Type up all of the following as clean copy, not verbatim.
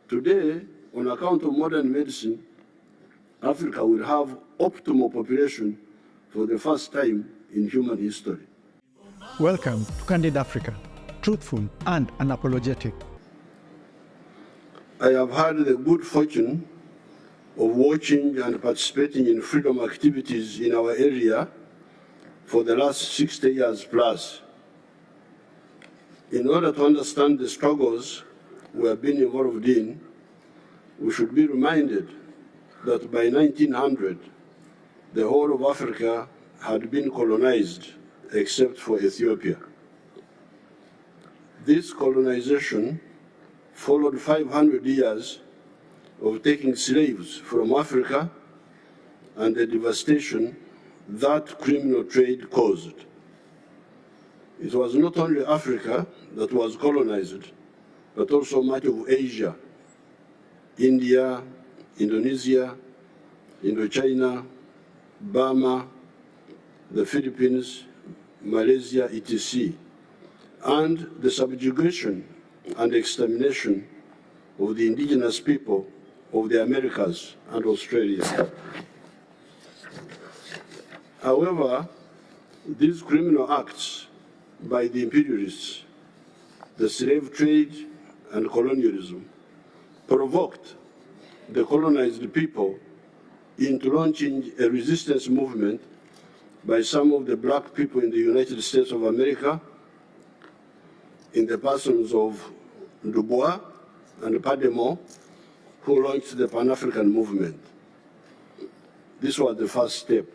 Today, on account of modern medicine, Africa will have optimal population for the first time in human history. Welcome to Candid Africa, truthful and unapologetic. I have had the good fortune of watching and participating in freedom activities in our area for the last 60 years plus. In order to understand the struggles we have been involved in, we should be reminded that by 1900, the whole of Africa had been colonized except for Ethiopia. This colonization followed 500 years of taking slaves from Africa and the devastation that criminal trade caused. It was not only Africa that was colonized, but also much of Asia, India, Indonesia, Indochina, Burma, the Philippines, Malaysia, etc., and the subjugation and extermination of the indigenous people of the Americas and Australia. However, these criminal acts by the imperialists, the slave trade and colonialism, provoked the colonized people into launching a resistance movement by some of the black people in the United States of America, in the persons of Du Bois and Pademont, who launched the Pan-African movement. This was the first step.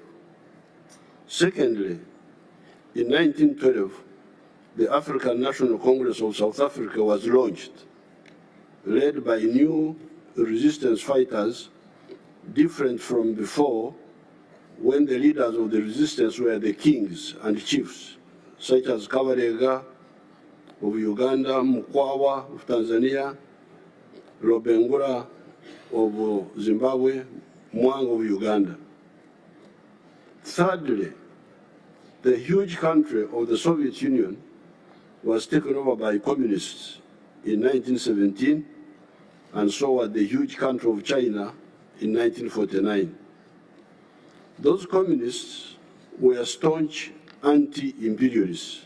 Secondly, in 1912, the African National Congress of South Africa was launched, led by new resistance fighters, different from before, when the leaders of the resistance were the kings and chiefs, such as Kabarega of Uganda, Mkwawa of Tanzania, Lobengula of Zimbabwe, Mwang of Uganda. Thirdly, the huge country of the Soviet Union was taken over by communists in 1917, and so was the huge country of China in 1949. Those communists were staunch anti-imperialists.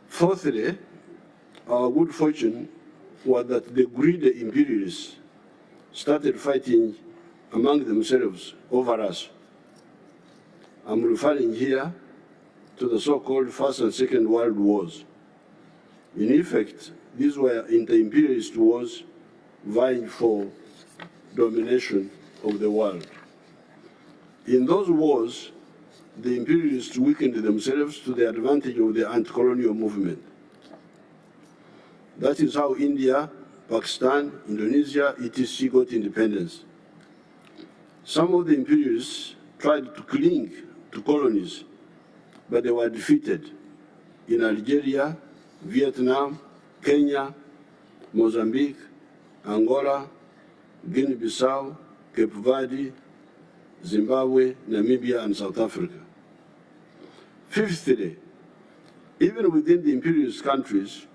Fourthly, our good fortune was that the greedy imperialists started fighting among themselves over us. I'm referring here to the so-called First and Second World Wars. In effect, these were inter-imperialist wars vying for domination of the world. In those wars, the imperialists weakened themselves to the advantage of the anti-colonial movement. That is how India, Pakistan, Indonesia, etc. got independence. Some of the imperialists tried to cling to colonies, but they were defeated in Algeria, Vietnam, Kenya, Mozambique, Angola, Guinea-Bissau, Cape Verde, Zimbabwe, Namibia, and South Africa. Fifthly, even within the imperialist countries,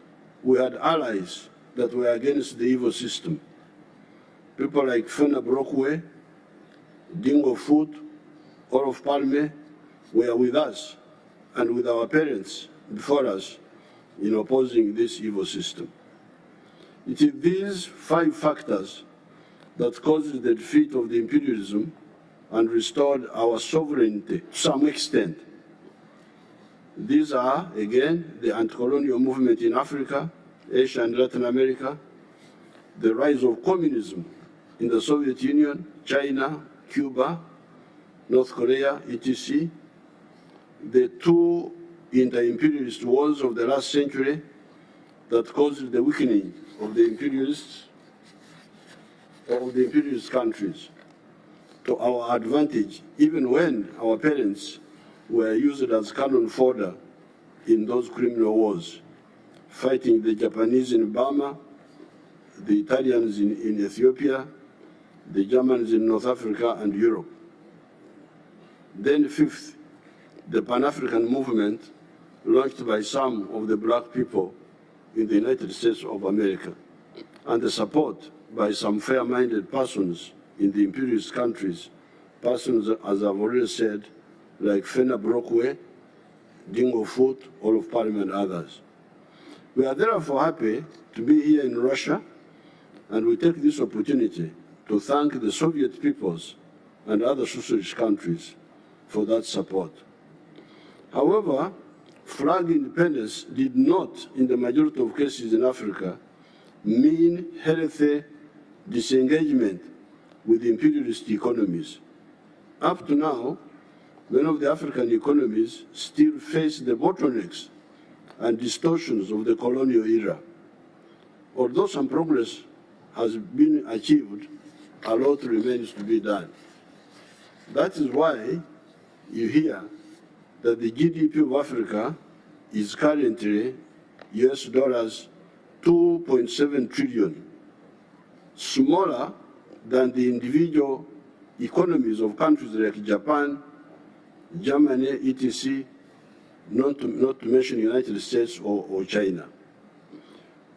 we had allies that were against the evil system. People like Fena Brockway, Dingo Foot, Olof Palme were with us and with our parents before us in opposing this evil system. It is these 5 factors that caused the defeat of the imperialism and restored our sovereignty to some extent. These are, again, the anti-colonial movement in Africa, Asia and Latin America, the rise of communism in the Soviet Union, China, Cuba, North Korea, etc., the 2 inter-imperialist wars of the last century that caused the weakening of the imperialist countries to our advantage, even when our parents were used as cannon fodder in those criminal wars, fighting the Japanese in Burma, the Italians in Ethiopia, the Germans in North Africa and Europe. Then fifth, the Pan-African movement launched by some of the black people in the United States of America. and the support by some fair-minded persons in the imperialist countries, persons, as I've already said, like Fena Brockway, Dingo Foot, all of Parliament, and others. We are therefore happy to be here in Russia, and we take this opportunity to thank the Soviet peoples and other socialist countries for that support. However, flag independence did not, in the majority of cases in Africa, mean healthy disengagement with imperialist economies. Up to now, many of the African economies still face the bottlenecks and distortions of the colonial era. Although some progress has been achieved, a lot remains to be done. That is why you hear that the GDP of Africa is currently US dollars 2.7 trillion, smaller than the individual economies of countries like Japan, Germany, etc., not to mention the United States or China.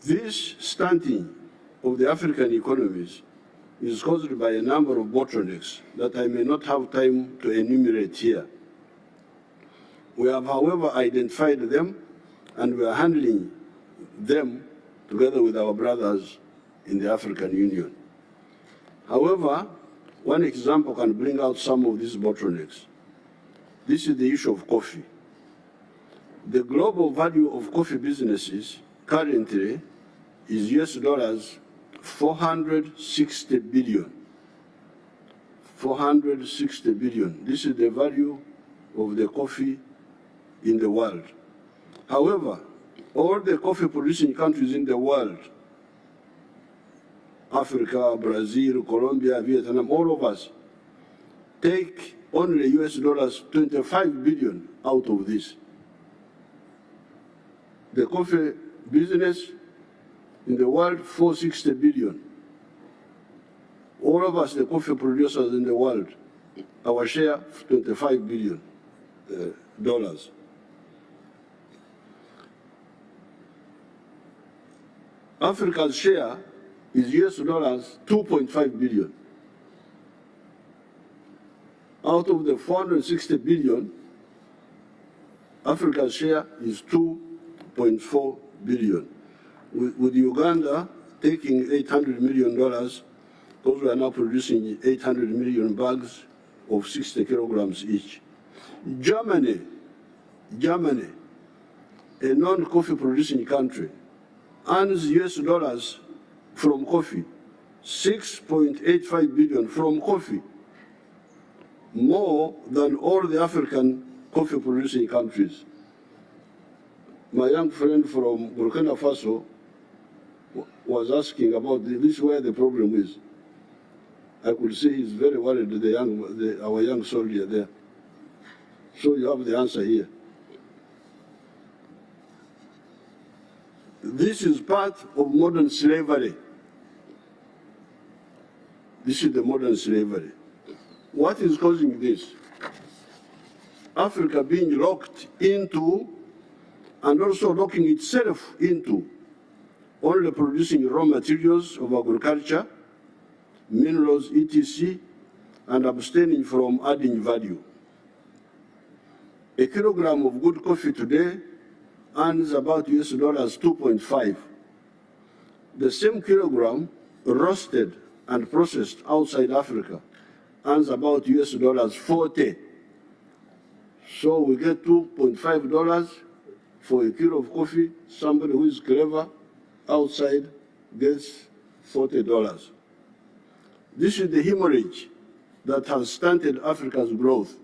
This stunting of the African economies is caused by a number of bottlenecks that I may not have time to enumerate here. We have, however, identified them, and we are handling them together with our brothers in the African Union. However, one example can bring out some of these bottlenecks. This is the issue of coffee. The global value of coffee businesses currently is US dollars 460 billion. 460 billion. This is the value of the coffee in the world. However, all the coffee producing countries in the world, Africa, Brazil, Colombia, Vietnam, all of us, take only US dollars 25 billion out of this. The coffee business in the world, 460 billion. All of us, the coffee producers in the world, our share, $25 billion. Africa's share is US dollars 2.5 billion. Out of the 460 billion, Africa's share is 2.4 billion. With Uganda taking $800 million, because we are now producing 800 million bags of 60 kilograms each. Germany, a non-coffee producing country, earns US dollars from coffee, 6.85 billion from coffee, more than all the African coffee producing countries. My young friend from Burkina Faso was asking about this, where the problem is. I could see he's very worried, our young soldier there. So you have the answer here. This is part of modern slavery. This is the modern slavery. What is causing this? Africa being locked into, and also locking itself into, only producing raw materials of agriculture, minerals, etc., and abstaining from adding value. A kilogram of good coffee today earns about US dollars 2.5. The same kilogram roasted and processed outside Africa earns about US dollars 40. So we get $2.5 for a kilo of coffee. Somebody who is clever outside gets $40. This is the hemorrhage that has stunted Africa's growth.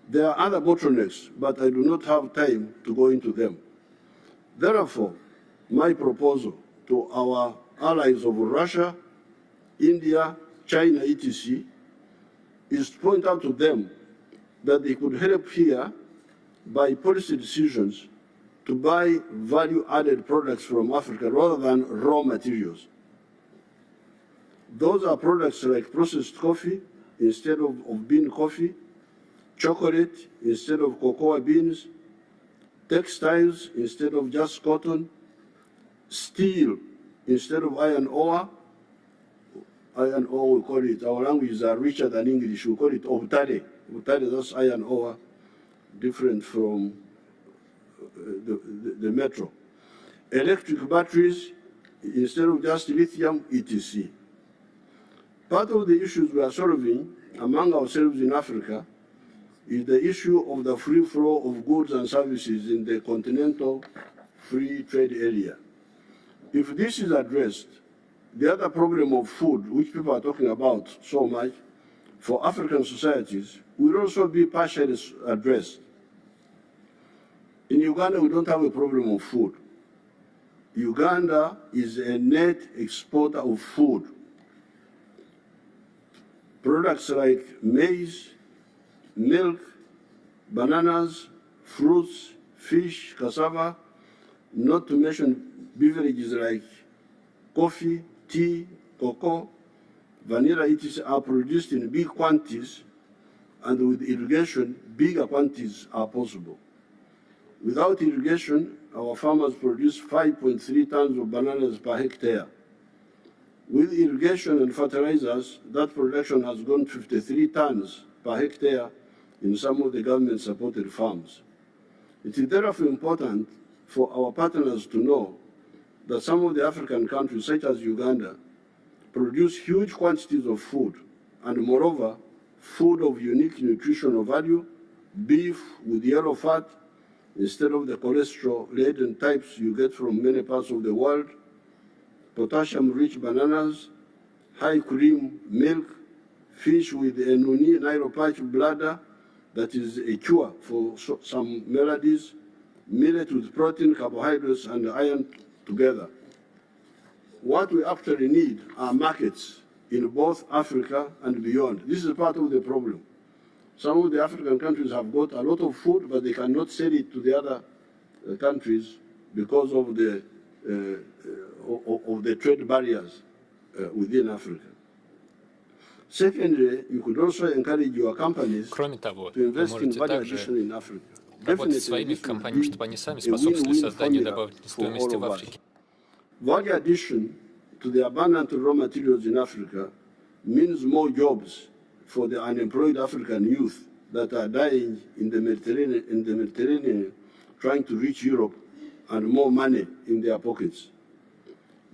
There are other bottlenecks, but I do not have time to go into them. Therefore, my proposal to our allies of Russia, India, China, etc., is to point out to them that they could help here by policy decisions to buy value-added products from Africa rather than raw materials. Those are products like processed coffee instead of bean coffee, chocolate instead of cocoa beans, textiles instead of just cotton, steel instead of iron ore, we call it, our languages are richer than English, we call it obtare. Obtare, that's iron ore, different from the metal. Electric batteries, instead of just lithium, etc. Part of the issues we are solving among ourselves in Africa is the issue of the free flow of goods and services in the continental free trade area. If this is addressed, the other problem of food, which people are talking about so much, for African societies, will also be partially addressed. In Uganda, we don't have a problem of food. Uganda is a net exporter of food. Products like maize, milk, bananas, fruits, fish, cassava, not to mention beverages like coffee, tea, cocoa, vanilla, etc. are produced in big quantities, and with irrigation, bigger quantities are possible. Without irrigation, our farmers produce 5.3 tons of bananas per hectare. With irrigation and fertilizers, that production has gone 53 tons per hectare in some of the government-supported farms. It is therefore important for our partners to know that some of the African countries, such as Uganda, produce huge quantities of food, and moreover, food of unique nutritional value, beef with yellow fat, instead of the cholesterol-laden types you get from many parts of the world, potassium-rich bananas, high cream milk, fish with a nuni, Nile-patch bladder, that is a cure for some maladies, millet with protein, carbohydrates, and iron together. What we actually need are markets in both Africa and beyond. This is part of the problem. Some of the African countries have got a lot of food, but they cannot sell it to the other countries because of the trade barriers within Africa. Secondly, you could also encourage your companies Кроме того, to вы invest in можете value также addition in Africa. работать с своими компаниями, чтобы они сами способствовали созданию добавочной стоимости в Африке. Value addition to the abundant raw materials in Africa means more jobs for the unemployed African youth that are dying in the Mediterranean trying to reach Europe, and more money in their pockets.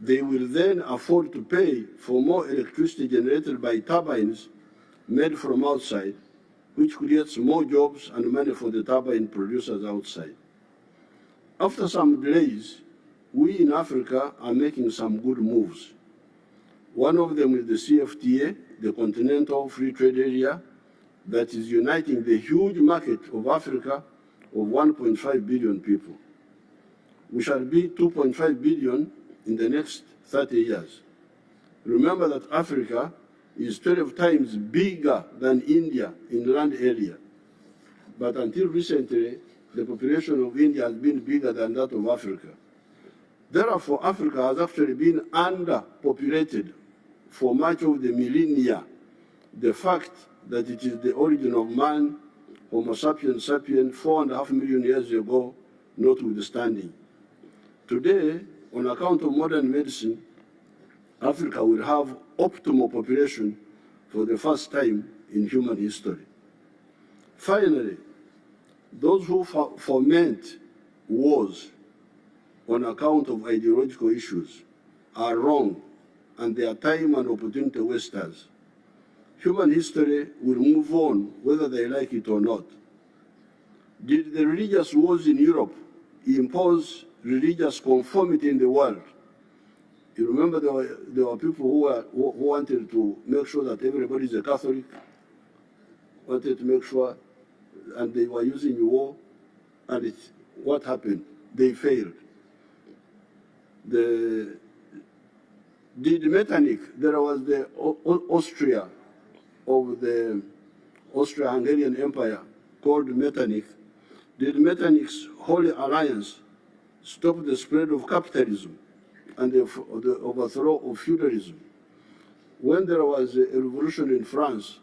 They will then afford to pay for more electricity generated by turbines made from outside, which creates more jobs and money for the turbine producers outside. After some delays, we in Africa are making some good moves. One of them is the CFTA, the Continental Free Trade Area, that is uniting the huge market of Africa of 1.5 billion people. We shall be 2.5 billion in the next 30 years. Remember that Africa is 12 times bigger than India in land area. But until recently, the population of India has been bigger than that of Africa. Therefore, Africa has actually been underpopulated for much of the millennia. The fact that it is the origin of man, Homo sapiens sapiens, 4.5 million years ago, notwithstanding. Today, on account of modern medicine, Africa will have optimal population for the first time in human history. Finally, those who foment wars on account of ideological issues are wrong, and they are time and opportunity wasters. Human history will move on whether they like it or not. Did the religious wars in Europe impose religious conformity in the world? You remember there were people who wanted to make sure that everybody is a Catholic, wanted to make sure, and they were using war, and what happened? They failed. Did Metternich, there was the Austria of the Austro-Hungarian Empire called Metternich. Did Metternich's Holy Alliance stop the spread of capitalism and the overthrow of feudalism? When there was a revolution in France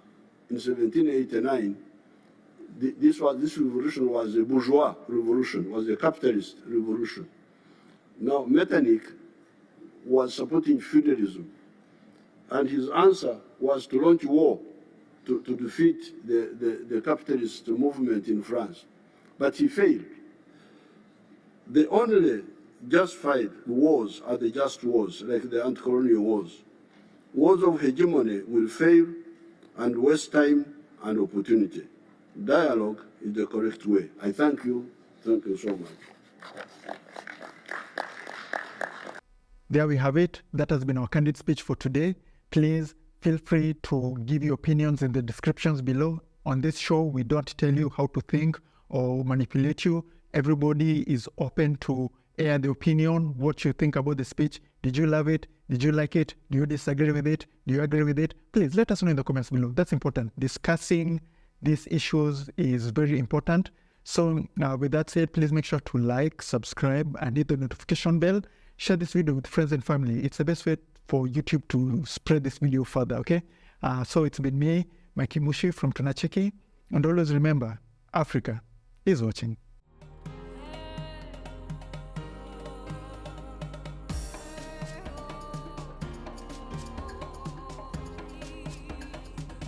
in 1789, this revolution was a bourgeois revolution, was a capitalist revolution. Now, Metternich was supporting feudalism. And his answer was to launch war to defeat the capitalist movement in France. But he failed. The only justified wars are the just wars, like the anti-colonial wars. Wars of hegemony will fail and waste time and opportunity. Dialogue is the correct way. I thank you. Thank you so much. There we have it. That has been our candid speech for today. Please feel free to give your opinions in the descriptions below. On this show, we don't tell you how to think or manipulate you. Everybody is open to air the opinion, what you think about the speech. Did you love it? Did you like it? Do you disagree with it? Do you agree with it? Please let us know in the comments below. That's important. Discussing these issues is very important. So with that said, please make sure to like, subscribe, and hit the notification bell. Share this video with friends and family. It's the best way for YouTube to spread this video further, okay? So it's been me, Mikey Mushi from Tunacheki. And always remember, Africa is watching.